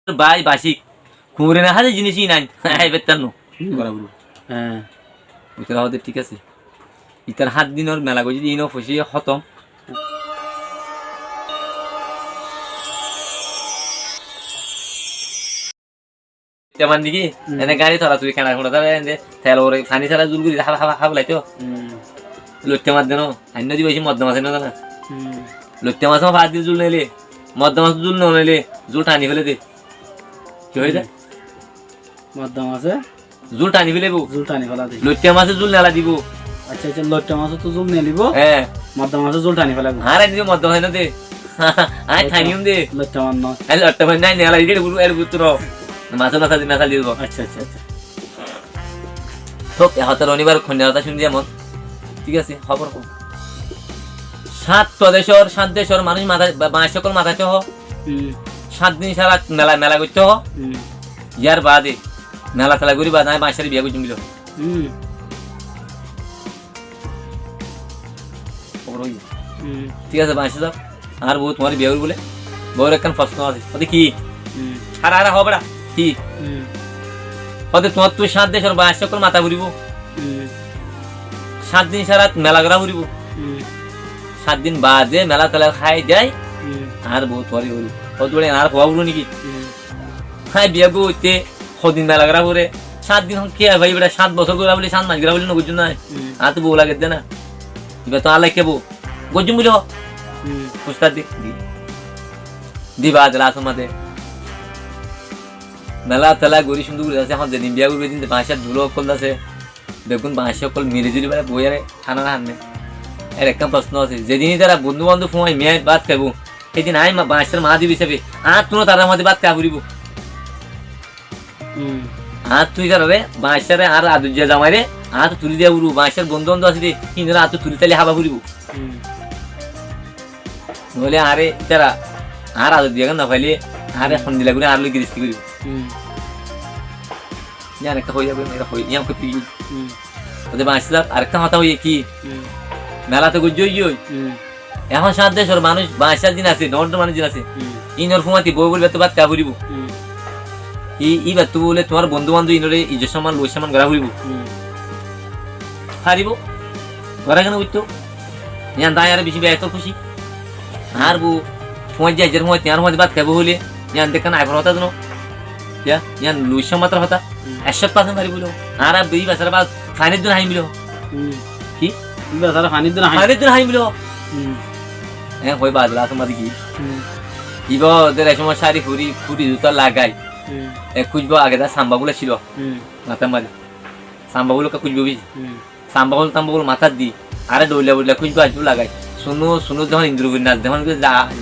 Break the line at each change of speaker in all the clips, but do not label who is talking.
ভাই বাসিক কুমড়ে না হাতে জিনিসই নাই বেতার নো বরাবর
হ্যাঁ
ওইটা আমাদের ঠিক আছে ইতার হাত দিনের মেলা গজি দিনও ফসি খতম তেমন দিকে এনে গাড়ি ধরা তুই কেনা খোঁড়া ধরে এনে তেল ওরে পানি ছাড়া জুল গুলি হাবা হাবা হাবা লাইতো লইতে মার দেনো আইন নদী বেশি মধ্যম আছে না না লইতে মাছ ভাত দিয়ে জুল নেলে মধ্যম মাছ জুল নেলে জুল টানি ফেলে দে কি হয়ে যায়
মধ্যম আছে
জুল টানি ফেলে
জুল টানি ফেলা দিই
লইতে মাছে জুল নেলা দিব
আচ্ছা আচ্ছা লইট্টা মাছ তো জুল নিয়ে নিব
হ্যাঁ
মধ্যম মাছ জুল টানি ফেলাবো
আরে দিও মধ্যম হয় না দে আই টানিম দে
লইট্টা মাছ না
আই লট্টা ভাই নাই নেলা ইডে গুরু এর গুত্র মাছ না সাজি না সাজি দিব
আচ্ছা আচ্ছা আচ্ছা
তো হাতে রনিবার খন্ডাটা শুন দিয়া মন ঠিক আছে খবর কো সাত দেশর মানুষ মাথা বাঁশ সকল মাথা চহ 7 দিন সারা মেলা মেলা করতে হ ইয়ার বাদে মেলা খেলা করি বাদ নাই বাঁশের বিয়া করছি মিল ঠিক আছে বাঁশে যাও আর বউ তোমার বিয়া বলে বউর একখান প্রশ্ন আছে ওতে কি আর আর হবে না কি ওতে তোমার তুই 7 দেশর বাঁশ সকল মাথা ঘুরিব 7 দিন সারা মেলা করা ঘুরিব 7 দিন বাদে মেলা তেলা খাই যায় আর বউ তোমার বলি কত বলে আর হওয়া বলো নাকি হ্যাঁ বিয়া বউতে সদিন মেলা করা করে 7 দিন কে ভাই বেটা 7 বছর করে বলে 7 মাস করা বলে না বুঝছো না আর তো বউ লাগে না এবার তো আল্লাহ কেবো গজুম বলে পুস্তার দিবা দিলা তোমাদের মেলা তেলা গড়ি সুন্দর করে আছে এখন যেদিন বিয়া করবে দিন বাঁশের ধুলো অকল আছে দেখুন বাঁশে অকল মেরে জুড়ি বেড়া বইয়ারে খানা হানবে এর একটা প্রশ্ন আছে যেদিনই তারা বন্ধু বান্ধব সময় মেয়ে ভাত খাবো সেদিন আই বাঁশের মাহাদিব হিসাবে আর তুলো তারা মধ্যে ভাত খাওয়া ফুরিব আর তুই কারবে বাঁশের আর আদুজিয়া জামাই রে আর তো তুলি দিয়া উড়ু বাঁশের বন্ধু বান্ধব আছে রে কিন্তু আর তো তুলি তালি হাবা ফুরিব নহলে আরে তারা আর আদুজিয়া না পাইলে আরে সন্দিলা করে আর লই গিরিস্তি করিব ইয়ার একটা হয়ে যাবে এটা হয়ে ইয়াম কপি ওদের বাঁশে আরেকটা মাথা হয়ে কি মেলাতে গুজই এখন 7 দেশের মানুষ 22 দিন আছে 9 মানুষ দিন আছে ইনর ফুমাতি বই বলবে তো বাদ কা বলিব ই বাত তো বলে তোমার বন্ধু বান্ধব ইনরে ইজ্জত সম্মান লই সম্মান করা বলিব হারিব করা কেন বুঝতো ইয়ান দায় আর বেশি ব্যস্ত খুশি আর বউ ফুমাই যায় যের মধ্যে আর মধ্যে বাদ খাবো হলে ইয়ান দেখান আইফোন হতা জানো ইয়ান লই সম্মান হতা 100% হারি বলো আর দুই বছর বাদ ফাইনের দিন হাই মিলো কি
বেচারা পানির দিন
হাই মিলো হ্যাঁ হই বাদলা তোমার কি ইবা ওদের এক সময় শাড়ি ফুরি জুতা লাগাই খুঁজবো আগে দা সাম্বাগুলো ছিল মাথার মাঝে সাম্বাগুলোকে খুঁজবো বুঝি সাম্বাগুলো মাথার দি আরে ডইলা খুঁজবো আসবো লাগাই শুনো যখন ইন্দ্রবীর নাচ যখন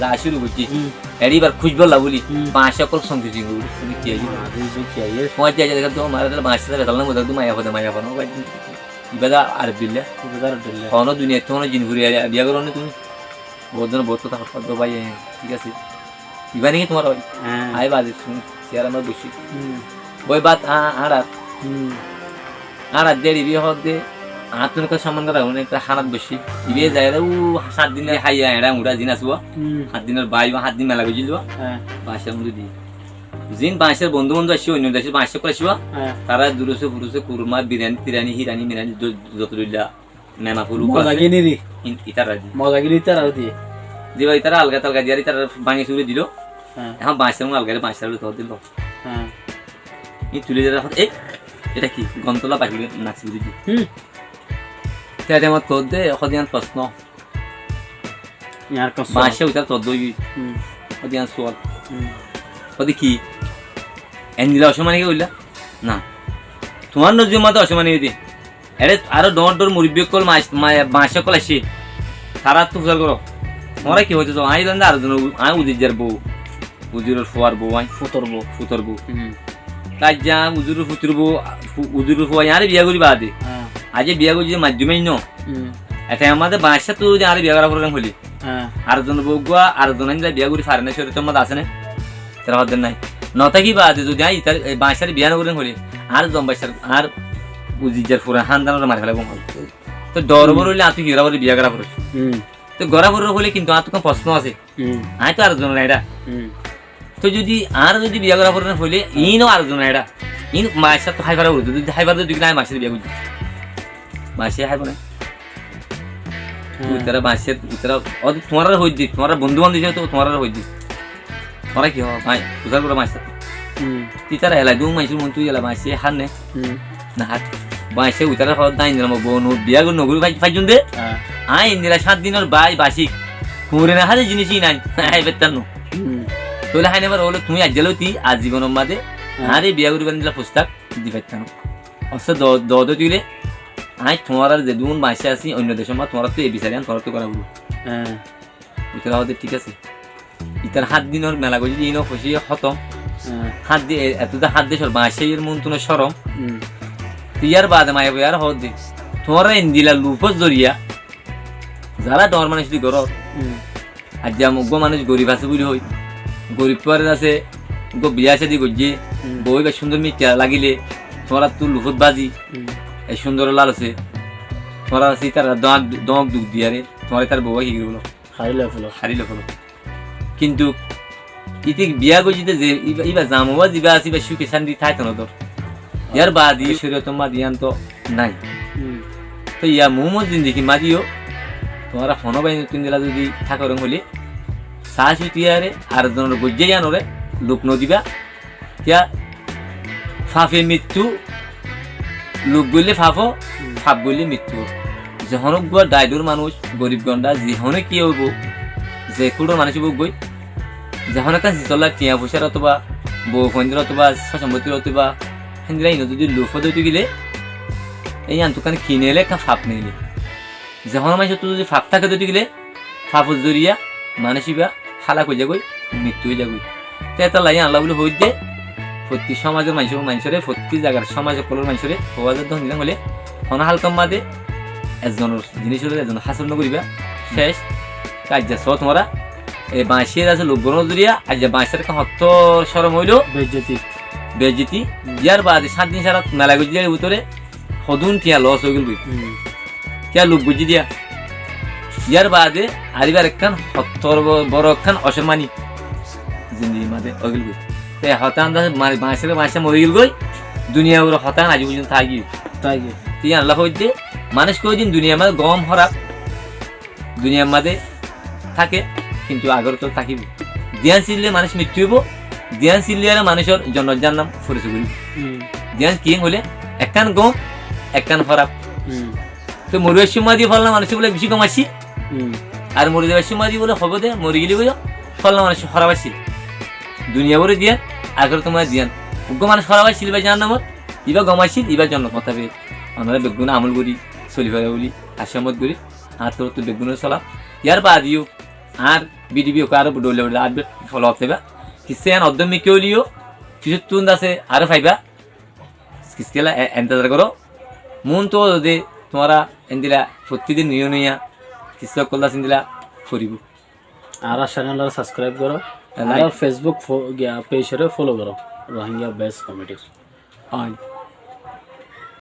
যা শুরু করছি এবার খুঁজবো লা বলি বাঁশ সকল সঙ্গে কি আছে দেখা তো মারা বাঁশ বেতাল না তো মায়া পানো ইবাদা আর দিল্লা কোনো দুনিয়া তোমার জিন ঘুরে বিয়া করো না তুমি বহুত জন বহুত কথা কথা ভাই ঠিক আছে ইবা নাকি তোমার আই বাজে শুন সিয়ার আমরা বসি বই বাত আর দেড়ি বিয়ে হতে আতুন কা সম্মান করা মানে একটা হানাত বসি ইবে যায় রে ও 7 দিনের হাইয়া এড়া উড়া দিন আসবো 7 দিনের বাই বা 7 দিন মেলা গজিল বাসার মধ্যে দি জিন বাঁশের বন্ধু বান্ধব আসি অন্য দেশে বাঁশ করে আসিবা তারা দূরসে পুরুষে কুরমা বিরিয়ানি তিরানি হিরানি মিরানি যত লইলা নেনা ফুল
মজাগিনি রে
ইতারা দি
মজাগিনি তারা দিয়ে
দিবা ইতারা আলগা তালগা দিয়ারি তারা ভাঙি চুরে দিল এখন বাঁশের মধ্যে আলগা বাঁশের তো দিল এই তুলে যারা এটা কি গন্তলা পাখি নাচি দিদি তেরে মত তো দে খদিয়ান প্রশ্ন
ইয়ার কস
বাঁশে উতার তো দই খদিয়ান সোয়াল ওদি কি এন্দিলা অসমানি কি হইলা না তোমার নজর মতো অসমানি হইতে এরে আরো ডর মুরব্বী কল মাছ কল আসি তারা তো ফুজার করো তোমরা কি হইতে তো আই দান্দা আর জন আই উদিজার বউ উজিরর ফুয়ার বউ আই ফুতর বউ তাই যা উজিরর ফুতুর বউ উজিরর ফুয়া আরে বিয়া করি বাদে আজ বিয়া করি মাধ্যমে ন এটা আমাদের বাসা তো আরে বিয়া করা প্রোগ্রাম হলি আর জন বউ গোয়া আর জন বিয়া করি ফারেনা শরীর তোমার আছে না তারা হদের নাই নতা কি বাদে যদি আই তার বাঁশের বিয়া করেন হলে আর জম্বাইসার আর উজিজার ফুরা হান্দানোর মারি ফেলা তো ডর বড় হইলে আতুই গেরা বলে বিয়া করা পড়ে তো গড়া বড় হলে কিন্তু আর তো কোনো প্রশ্ন আছে আই তো আর জন না এটা তো যদি আর যদি বিয়া করা পরে হইলে ইনও আরেকজন এটা ইন মায়ের সাথে হাইবার উঠতো যদি হাইবার যদি না মাসের বিয়া করছি মাসে হাইব না উত্তরা মাসের উত্তরা তোমার হই দি তোমার বন্ধু বান্ধব হিসেবে তো তোমার হই দি তোরা কি হয় ভাই তুষার করে মাস তুই তারা এলাই দু মাসের মন তুই এলা মাসে হার নে না হাত মাসে উত্তরা হওয়ার দাই দিলাম বোন বিয়া করে নগরী ভাই ফাইজন দে আই ইন্দিরা 7 দিনের বাই বাসি কুমরে না হারে জিনিসই নাই আই বেতান তোলে হাই নেবার হলো তুমি আজ গেলেও তুই আজীবনের মাঝে আরে বিয়া করি বান্দিলা পুস্তক দি পাইতাম অবশ্য দ তুইলে আই তোমার আর যে দুন মাসে আসি অন্য দেশের মা তোমার তো এই বিচারি আন তোমার তো করা বলবো উত্তরা হতে ঠিক আছে ইতার 7 দিনের মেলা করে যদি ইনো খুশি খতম হাত দিয়ে এতটা হাত দিয়ে সর মাসে এর মন তুনো সরম ইয়ার বাদে মায়ে আর হদ দি তোমার ইন্দিলা লুপত জরিয়া যারা ডর মানুষ দি গর আজ যা মুগ্ধ মানুষ গরিব আছে বুঝি হই গরিব পরে আছে গো বিয়া শাদি গজ্জে বই বা সুন্দর মিথ্যা লাগিলে তোমার তোর লুফত বাজি এই সুন্দর লাল আছে তোমার আছে তার দমক দুঃখ দিয়ারে তোমার তার বউ কি বলো হারিলে ফেলো কিন্তু ইতি বিয়া গজিতে যে ইবা জামবা জিবা আসি বা সুখে শান্তি থাকতো না তোর ইয়ার বাদি শরীয়ত মা দিয়ান তো নাই তো ইয়া মোহাম্মদ জিন্দিগি মা দিও তোমার ফোন বাইন তিন দিলা যদি থাকো রং হলে সাহস তিয়ারে আর জনের গজ্জে জানরে লোক নদিবা কিয়া ফাফে মৃত্যু লোক গলে ফাফো ফাপ গলে মৃত্যু যখন ডাইডোর মানুষ গরিব গন্ডা যেহনে কি হইব যে কুড়োর মানুষ বই যখন একটা চলা টিয়া পয়সার অথবা বউ ফন্দির অথবা সম্পত্তির অথবা হিন্দিরা ইনো যদি লুফত হইতে গেলে এই আন্তকানে কিনে এলে একটা ফাপ নিলে যখন মানুষ যদি ফাপ থাকে দিতে গেলে ফাপর জরিয়া মানুষই হালা কই যাগই মৃত্যু হয়ে যাগই তো এটা লাই আল্লাহ বলে হই দে প্রতি সমাজের মানুষের প্রতি জায়গার সমাজ কলর মানুষের হওয়া ধন দিলাম হলে হন হালকাম বাদে একজনের জিনিস হলে একজন হাসল নকরিবা শেষ কাজ যা তোমরা এই বাঁশের আছে লোকগণ জুড়িয়া আজ যে বাঁশের হত্তর সরম হইল বেজিতি ইয়ার বাদে 7 দিন সারা মেলা গুজিয়ার ভিতরে সদুন টিয়া লস হয়ে গেল টিয়া লোক বুঝি দিয়া ইয়ার বাদে আরিবার একখান হত্তর বড় একখান অসম্মানী জিন্দিগির মাঝে হয়ে গেল হতান বাঁশে মরে গেল গই দুনিয়া ওর হতান আজ পর্যন্ত থাকি তুই আল্লাহ হইতে মানুষ কই দিন দুনিয়ার মাঝে গম হরাপ দুনিয়ার মাঝে থাকে কিন্তু আগর তো থাকিব ধ্যান ছিললে মানুষ মৃত্যু হইব ধ্যান ছিললে মানুষের জন্মজার নাম ফুরেছে বলি ধ্যান কি হলে একখান গম একখান হরাপ তো মরুয়ের সময় দিয়ে ফলনা মানুষ বলে বেশি কম আসি আর মরে যাবার সময় দিয়ে বলে হবো দে মরে গেলি বলে ফলনা মানুষ হরাপ আসি দুনিয়া বলে দিয়ান আগর তোমার দিয়ান উগ্র মানুষ হরাপ আসছিল বা জানার নামত ইবা গম আসিল ইবা জন্ম কথা পেয়ে আমরা বেগুন আমল করি চলি ভাই বলি আসামত করি আর তোর তো বেগুনের চলা ইয়ার বাদিও আর বিডিবি ওকে আরো ডলে আর ফলো আপ দেবা কিসে আন অদ্যমি কেউ লিও কিছু তুন আছে আরো ফাইবা কিসকেলা এন্টার করো মন তো দে তোমরা এন্দিলা প্রতিদিন নিয় নিয়া কিছু কল্লা সিন্দিলা ফুরিব
আর চ্যানেল সাবস্ক্রাইব করো আর ফেসবুক পেজরে ফলো করো রোহিঙ্গা বেস কমিটি